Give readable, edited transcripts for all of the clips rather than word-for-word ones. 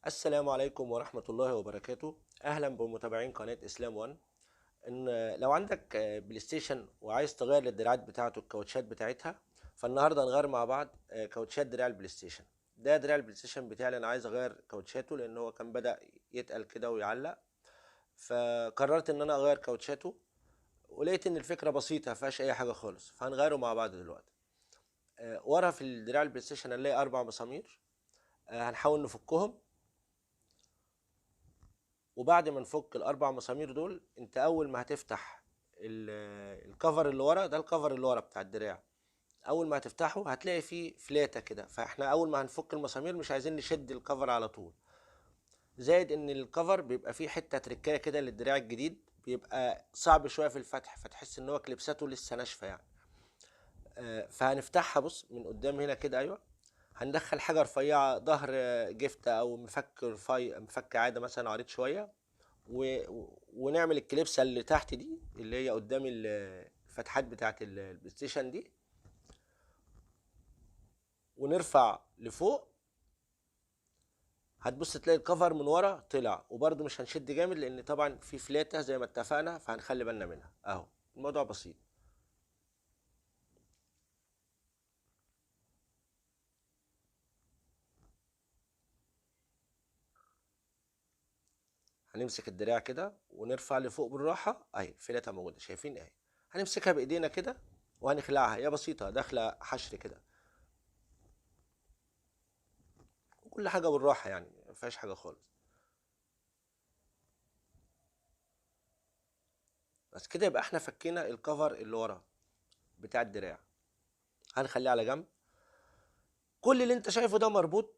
السلام عليكم ورحمة الله وبركاته. أهلا بمتابعين قناة إسلام وان. إن لو عندك بلاي ستيشن وعايز تغير الدراعات بتاعته الكاوتشات بتاعتها، فالنهاردة هنغير مع بعض كاوتشات دراع البلاي ستيشن. ده دراع البلاي ستيشن بتاعي اللي أنا عايز أغير كاوتشاته لأن هو كان بدأ يتقل كده ويعلق، فقررت إن أنا أغير كاوتشاته، ولقيت إن الفكرة بسيطة مفيهاش أي حاجة خالص، فهنغيره مع بعض دلوقتي. ورا في الدراع البلاي ستيشن هنلاقي 4 مسامير. هنحاول نفكهم، وبعد ما نفك ال4 مسامير دول، انت اول ما هتفتح الكفر اللي ورا ده، الكفر اللي ورا بتاع الدراع، اول ما هتفتحه هتلاقي فيه فلاتة كده، فاحنا اول ما هنفك المسامير مش عايزين نشد الكفر على طول. زائد ان الكفر بيبقى فيه حتة تركاية كده للدراع الجديد، بيبقى صعب شوية في الفتح، فتحس ان هو كليبساته لسه ناشفة يعني. فهنفتحها، بص من قدام هنا كده، ايوه. هندخل حاجة رفيعة، ظهر جفتة او مفك رفيع، مفك عادة مثلا عريض شوية، ونعمل الكليبسه اللي تحت دي اللي هي قدام الفتحات بتاعت البلاي ستيشن دي، ونرفع لفوق. هتبص تلاقي الكفر من ورا طلع، وبرده مش هنشد جامد لان طبعا في فلاتة زي ما اتفقنا، فهنخلي بالنا منها اهو. الموضوع بسيط. هنمسك الدراع كده ونرفع لفوق بالراحه اهي، الفلاتة موجوده شايفين اهي. هنمسكها بايدينا كده وهنخلعها، هي بسيطه داخله حشر كده، وكل حاجه بالراحه يعني ما فيهاش حاجه خالص. بس كده يبقى احنا فكينا الكفر اللي ورا بتاع الدراع. هنخليه على جنب. كل اللي انت شايفه ده مربوط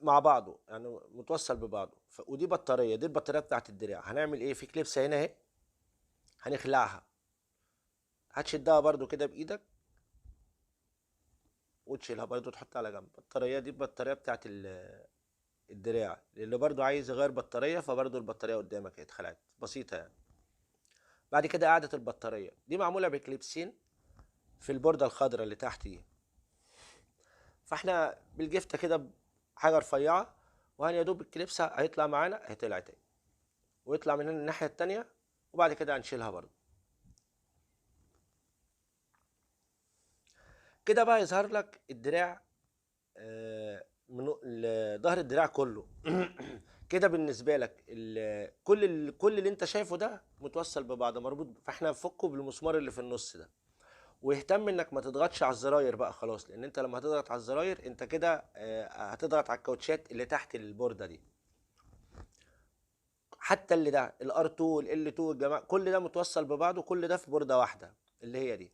مع بعضه يعني متوصل ببعضه، ودي بطاريه، دي البطاريه بتاعت الدراع. هنعمل ايه؟ في كليبسه هنا اهي، هنخلعها. هتشدها برضو كده بايدك وتشيلها برضو تحطها على جنب. البطاريه دي البطاريه بتاعت الدراع، اللي برضو عايز يغير بطاريه فبرضو البطاريه قدامك اهي اتخلعت، بسيطه يعني. بعد كده قاعده البطاريه دي معموله بكليبسين في البورده الخضراء اللي تحت دي، فاحنا بالجفته كده حاجه رفيعه، وهن يا دوب الكليبسه هيطلع معانا، هيطلع تاني ويطلع من هنا الناحية التانية، وبعد كده هنشيلها برضه. كده بقى يظهر لك الدراع، من ظهر الدراع كله. كده بالنسبة لك كل اللي انت شايفه ده متوصل ببعض مربوط، فاحنا نفكه بالمسمار اللي في النص ده. ويهتم انك ما تضغطش على الزراير بقى خلاص، لان انت لما هتضغط على الزراير انت كده هتضغط على الكاوتشات اللي تحت البوردة دي. حتى اللي ده الار 2 والال 2 الجماعة، كل ده متوصل ببعضه، كل ده في بوردة واحدة اللي هي دي.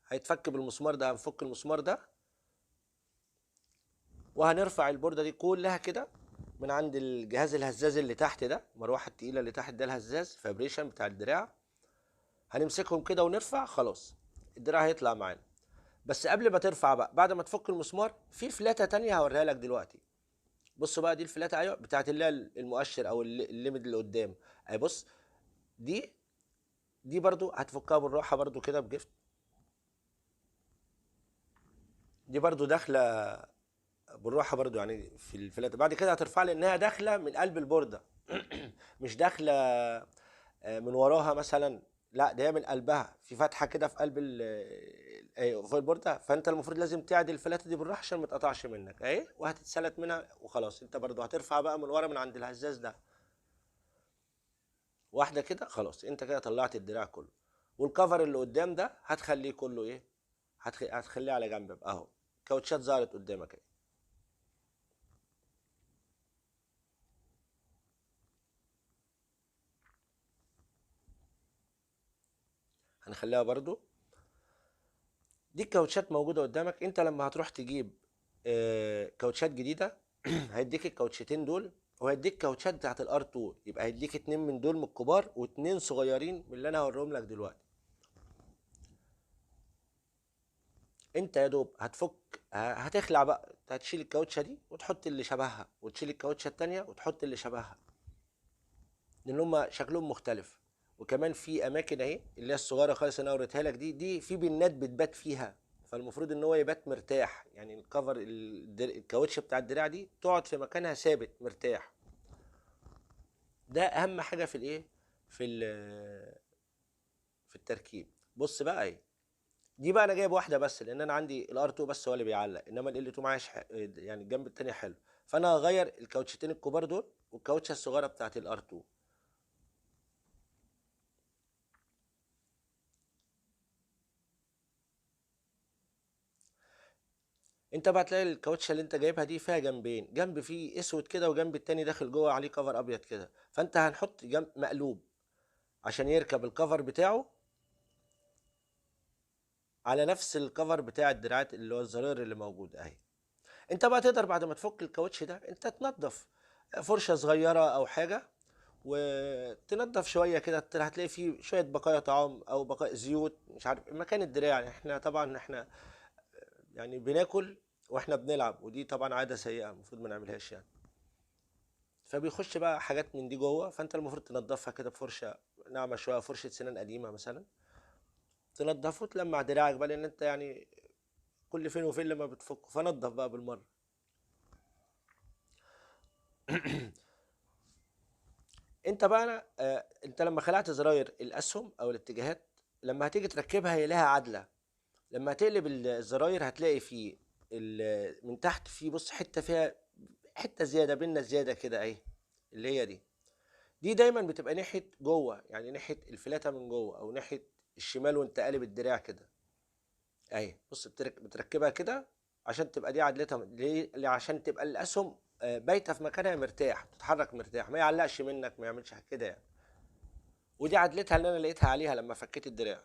هيتفك بالمسمار ده، هنفك المسمار ده وهنرفع البوردة دي كلها كده من عند الجهاز الهزاز اللي تحت ده، المروحة التقيلة اللي تحت ده الهزاز فابريشن بتاع الدراع. هنمسكهم كده ونرفع، خلاص الدراع هيطلع معانا. بس قبل ما ترفع بقى، بعد ما تفك المسمار، في فلاتة تانية هوريها لك دلوقتي. بص بقى، دي الفلاتة ايوه بتاعت اللي هي المؤشر او الليمت اللي قدام. اي بص، دي دي برضو هتفكها بالراحة برضو كده بجفت. دي برضو داخلة بالراحه برضو يعني في الفلاتة. بعد كده هترفع لي انها داخله من قلب البورده. مش داخله من وراها مثلا، لا ده هي من قلبها، في فتحه كده في قلب في البورده. فانت المفروض لازم تعدل الفلاته دي بالراحه عشان ما تقطعش منك اهي، وهتتسلت منها وخلاص. انت برضو هترفع بقى من ورا من عند الهزاز ده واحده كده، خلاص انت كده طلعت الدراع كله. والكفر اللي قدام ده هتخليه كله ايه، هتخليه على جنب بقى اهو. كاوتشات ظهرت قدامك اهي. هنخليها برضو. دي الكاوتشات موجودة قدامك. انت لما هتروح تجيب كاوتشات جديدة، هيديك الكاوتشتين دول، وهيديك كاوتشات بتاعت الار 2، يبقى هيديك اتنين من دول من الكبار واتنين صغيرين من اللي انا هوريهم لك دلوقتي. انت يا دوب هتفك، هتخلع بقى، هتشيل الكاوتشة دي وتحط اللي شبهها، وتشيل الكاوتشة التانية وتحط اللي شبهها، لان هما شكلهم مختلف. وكمان في اماكن اهي اللي هي الصغيرة خالص انا وريتها لك دي في بنات بتبات فيها، فالمفروض ان هو يبات مرتاح، يعني الكفر الكاوتش بتاع الدراع دي تقعد في مكانها ثابت مرتاح. ده اهم حاجه في الايه، في في التركيب. بص بقى ايه، دي بقى انا جايب واحده بس لان انا عندي الار 2 بس هو اللي بيعلق، انما ال 2 معايا يعني الجنب التاني حلو. فانا هغير الكاوتشتين الكبار دول والكاوتشه الصغيره بتاعت الار 2. انت بقى تلاقي الكاوتشه اللي انت جايبها دي فيها جنبين، جنب فيه اسود كده وجنب التاني داخل جوه عليه كفر ابيض كده، فانت هنحط جنب مقلوب عشان يركب الكفر بتاعه على نفس الكفر بتاع الدراعات اللي هو الزرار اللي موجود اهي. انت بقى تقدر بعد ما تفك الكاوتش ده انت تنضف فرشه صغيره او حاجه، وتنضف شويه كده، هتلاقي فيه شويه بقايا طعام او بقايا زيوت مش عارف مكان الدراع. يعني احنا طبعا احنا يعني بناكل واحنا بنلعب، ودي طبعا عاده سيئه المفروض ما نعملهاش يعني. فبيخش بقى حاجات من دي جوه، فانت المفروض تنضفها كده بفرشه ناعمه شويه، فرشه سنان قديمه مثلا، تنضفه تلمع دراعك بقى، لان انت يعني كل فين وفين لما بتفكه، فنضف بقى بالمره. انت بقى انت لما خلعت زراير الاسهم او الاتجاهات، لما هتيجي تركبها هي لها عدله. لما هتقلب الزراير هتلاقي فيه من تحت في بص حته فيها حته زياده بينا زياده كده اهي، اللي هي دي دايما بتبقى ناحيه جوه، يعني ناحيه الفلاته من جوه او ناحيه الشمال وانت قالب الدراع كده اهي. بص بتركبها كده عشان تبقى دي عدلتها ليه؟ عشان تبقى الاسهم بايته في مكانها مرتاح، تتحرك مرتاح، ما يعلقش منك، ما يعملش كده يعني. ودي عدلتها اللي انا لقيتها عليها لما فكيت الدراع.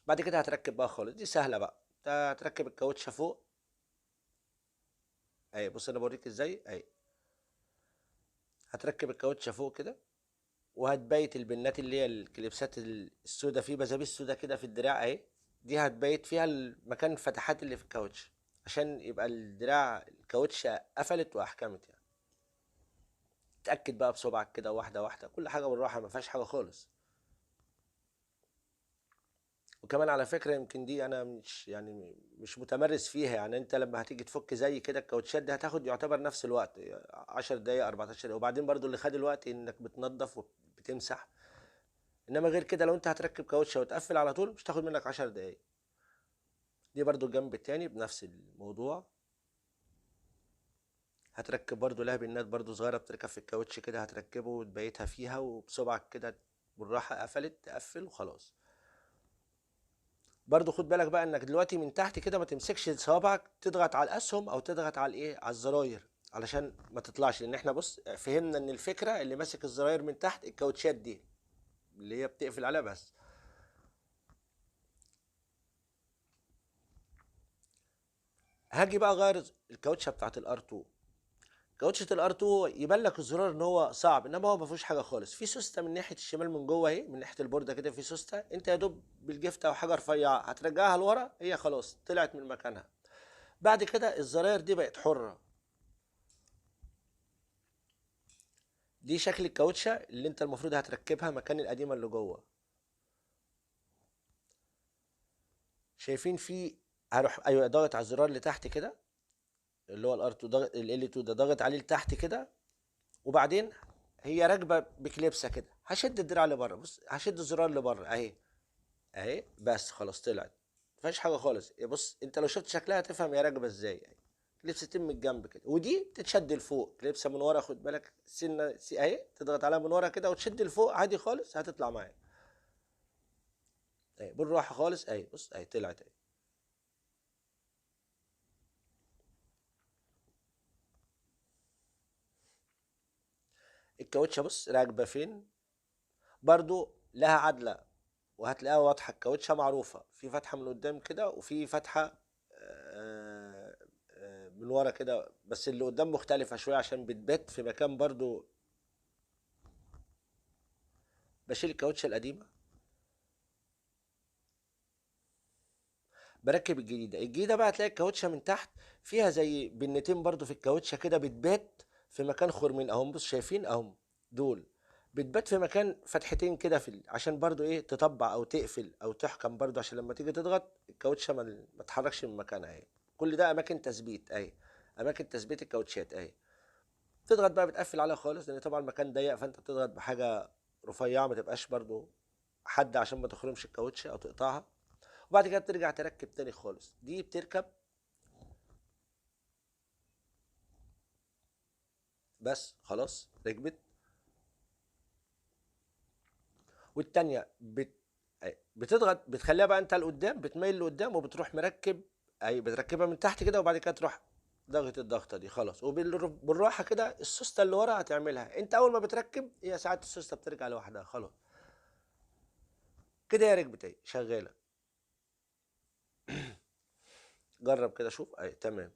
بعد كده هتركب بقى خالص، دي سهله بقى. هتركب الكاوتشه فوق اهي، بص انا بوريك ازاي اهي. هتركب الكاوتشه فوق كده، وهتبيت البنات اللي هي الكليبسات السوداء، في بزابيس سوداء كده في الدراع اهي، دي هتبيت فيها المكان الفتحات اللي في الكاوتش عشان يبقى الدراع الكاوتشه قفلت واحكمت يعني. تأكد بقى بصبعك كده واحده واحده، كل حاجه بالراحه ما فيهاش حاجه خالص. وكمان على فكرة يمكن دي أنا مش يعني مش متمرس فيها، يعني أنت لما هتيجي تفك زي كده الكاوتشات دي هتاخد يعتبر نفس الوقت، 10 دقايق 14 دقايق، وبعدين برضو اللي خد الوقت إنك بتنظف وبتمسح. إنما غير كده لو أنت هتركب كاوتشة وتقفل على طول مش تاخد منك 10 دقايق. دي برضو الجنب التاني بنفس الموضوع. هتركب برضو لها بنات برضو صغيرة بتركب في الكاوتش كده، هتركبه وتبيتها فيها وبصبعك كده بالراحة قفلت تقفل وخلاص. برضو خد بالك بقى انك دلوقتي من تحت كده ما تمسكش صوابعك تضغط على الاسهم او تضغط على الايه على الزراير علشان ما تطلعش، لان احنا بص فهمنا ان الفكره اللي ماسك الزراير من تحت الكاوتشات دي اللي هي بتقفل عليها بس. هاجي بقى اغير الكاوتشه بتاعت الار 2. كاوتشه الار 2 يبان لك الزرار ان هو صعب، انما هو ما فيهوش حاجه خالص. في سوسته من ناحيه الشمال من جوه اهي، من ناحيه البورده كده في سوسته، انت يا دوب بالجفته او حاجه رفيعه هترجعها لورا هي خلاص طلعت من مكانها. بعد كده الزراير دي بقت حره. دي شكل الكاوتشة اللي انت المفروض هتركبها مكان القديمة اللي جوه. شايفين في هروح ايوه ضاغط على الزرار اللي تحت كده اللي هو الار 2، ضاغط ال 2 ده ضاغط عليه لتحت كده، وبعدين هي راكبه بكليبسه كده، هشد الدراع لبره، بص هشد الزرار لبره اهي اهي، بس خلاص طلعت ما فيهاش حاجه خالص. بص انت لو شفت شكلها هتفهم هي راكبه ازاي اهي. كليبستين من الجنب كده، ودي تتشد لفوق، كليبسه من ورا خد بالك سنه اهي، تضغط عليها من ورا كده وتشد لفوق عادي خالص هتطلع معاك اهي بالراحه خالص اهي. بص اهي طلعت اهي. الكاوتشه بص راكبه فين، برضو لها عدله، وهتلاقيها واضحه. الكاوتشه معروفه في فتحه من قدام كده وفي فتحه من ورا كده، بس اللي قدام مختلفه شويه عشان بتبات في مكان برضو. بشيل الكاوتشه القديمه بركب الجديده. الجديده بقى هتلاقي الكاوتشه من تحت فيها زي بنتين برضو في الكاوتشه كده بتبات في مكان خرمين اهم، بص شايفين اهم دول. بتبات في مكان فتحتين كده عشان برضو ايه تطبع او تقفل او تحكم برضو، عشان لما تيجي تضغط الكاوتشه ما تتحركش من مكانها اهي. كل ده اماكن تثبيت اهي، اماكن تثبيت الكاوتشات اهي. تضغط بقى بتقفل عليها خالص، لان طبعا المكان ضيق، فانت بتضغط بحاجه رفيعه ما تبقاش برضو حد عشان ما تخرمش الكاوتشه او تقطعها. وبعد كده بترجع تركب تاني خالص. دي بتركب بس خلاص ركبت. والتانية بتضغط بتخليها بقى انت لقدام، بتميل لقدام وبتروح مركب، اي بتركبها من تحت كده، وبعد كده تروح ضغط الضغطه دي خلاص. وبالراحه كده السوسته اللي ورا هتعملها انت اول ما بتركب، هي ساعات السوسته بترجع لوحدها خلاص. كده يا ركبت اهي شغاله. جرب كده شوف اي تمام.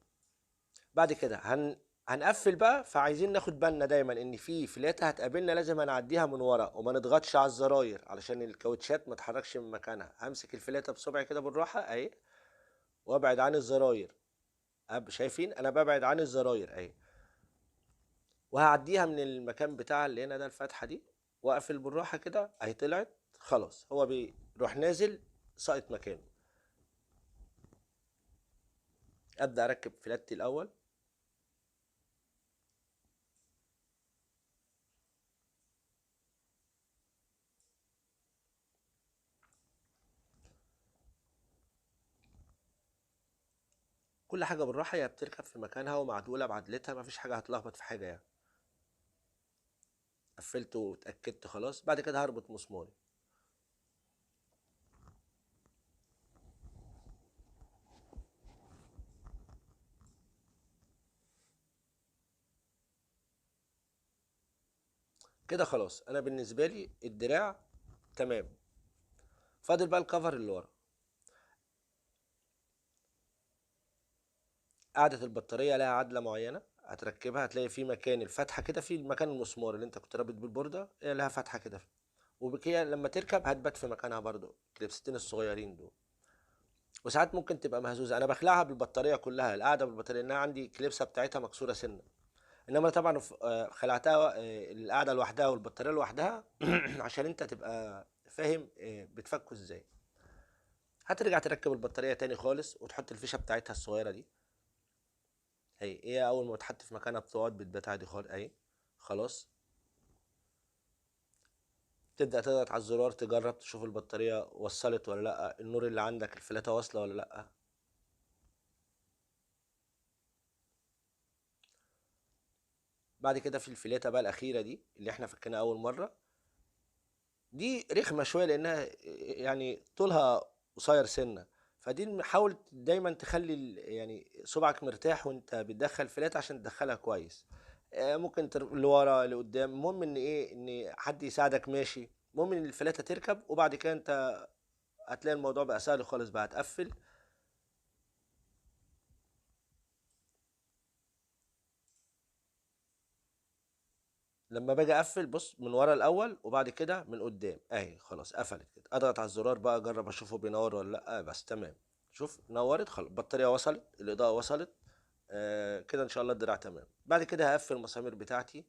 بعد كده هنقفل بقى. فعايزين ناخد بالنا دايما ان في فلاتة هتقابلنا لازم هنعديها من ورا، وما نضغطش على الزراير علشان الكاوتشات ما تتحركش من مكانها. همسك الفلاتة بصبعي كده بالراحة اهي، وابعد عن الزراير. شايفين انا ببعد عن الزراير اهي، وهعديها من المكان بتاع اللي هنا ده الفتحة دي، واقفل بالراحة كده اهي. طلعت خلاص، هو بيروح نازل ساقط مكانه. ابدا اركب فلاتي الاول. كل حاجة بالراحة، هي بتركب في مكانها ومعدولة بعدلتها، مفيش حاجة هتلخبط في حاجة يعني. قفلت واتأكدت خلاص. بعد كده هربط مسماري. كده خلاص انا بالنسبة لي الدراع تمام. فاضل بقى الكفر اللي ورا. قاعدة البطارية لها عدلة معينة هتركبها، هتلاقي في مكان الفتحة كده، في مكان المسمار اللي انت كنت رابط بالبوردة، هي لها فتحة كده. وبكده لما تركب هتبات في مكانها برضو الكليبستين الصغيرين دول. وساعات ممكن تبقى مهزوزة. انا بخلعها بالبطارية كلها، القاعدة بالبطارية، لانها عندي كليبسة بتاعتها مكسورة سنة. انما طبعا خلعتها القاعده لوحدها والبطاريه لوحدها عشان انت تبقى فاهم بتفكوا ازاي. هترجع تركب البطاريه تاني خالص، وتحط الفيشه بتاعتها الصغيره دي. هي اول ما تحط في مكانها بتقعد بتبات عادي خالص اهي. خلاص. تبدا تضغط على الزرار تجرب تشوف البطاريه وصلت ولا لا، النور اللي عندك الفلاته واصله ولا لا. بعد كده في الفلاته بقى الاخيره دي اللي احنا فكيناها اول مره، دي رخمه شويه لانها يعني طولها قصير سنه. فدي حاول دايما تخلي يعني صبعك مرتاح وانت بتدخل فلات عشان تدخلها كويس. ممكن لورا لقدام، المهم ان ايه، ان حد يساعدك ماشي. المهم ان الفلاته تركب، وبعد كده انت هتلاقي الموضوع بقى سهل خالص. بقى هتقفل. لما باجي اقفل بص من ورا الاول، وبعد كده من قدام اهي. خلاص قفلت كده. اضغط على الزرار بقى اجرب اشوفه بينور ولا لا. بس تمام. شوف نورت خلاص، البطاريه وصلت، الاضاءه وصلت. كده ان شاء الله الدراع تمام. بعد كده هقفل المسامير بتاعتي.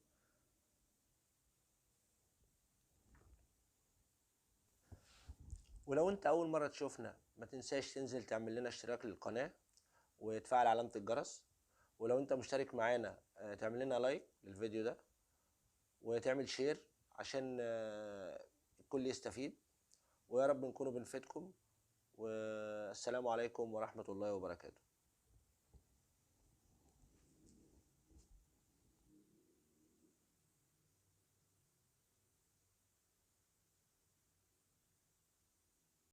ولو انت اول مره تشوفنا ما تنساش تنزل تعمل لنا اشتراك للقناه، وتفعل علامه الجرس. ولو انت مشترك معانا تعمل لنا لايك للفيديو ده، وتعمل شير عشان الكل يستفيد. ويا رب نكونوا بنفيدكم. والسلام عليكم ورحمة الله وبركاته.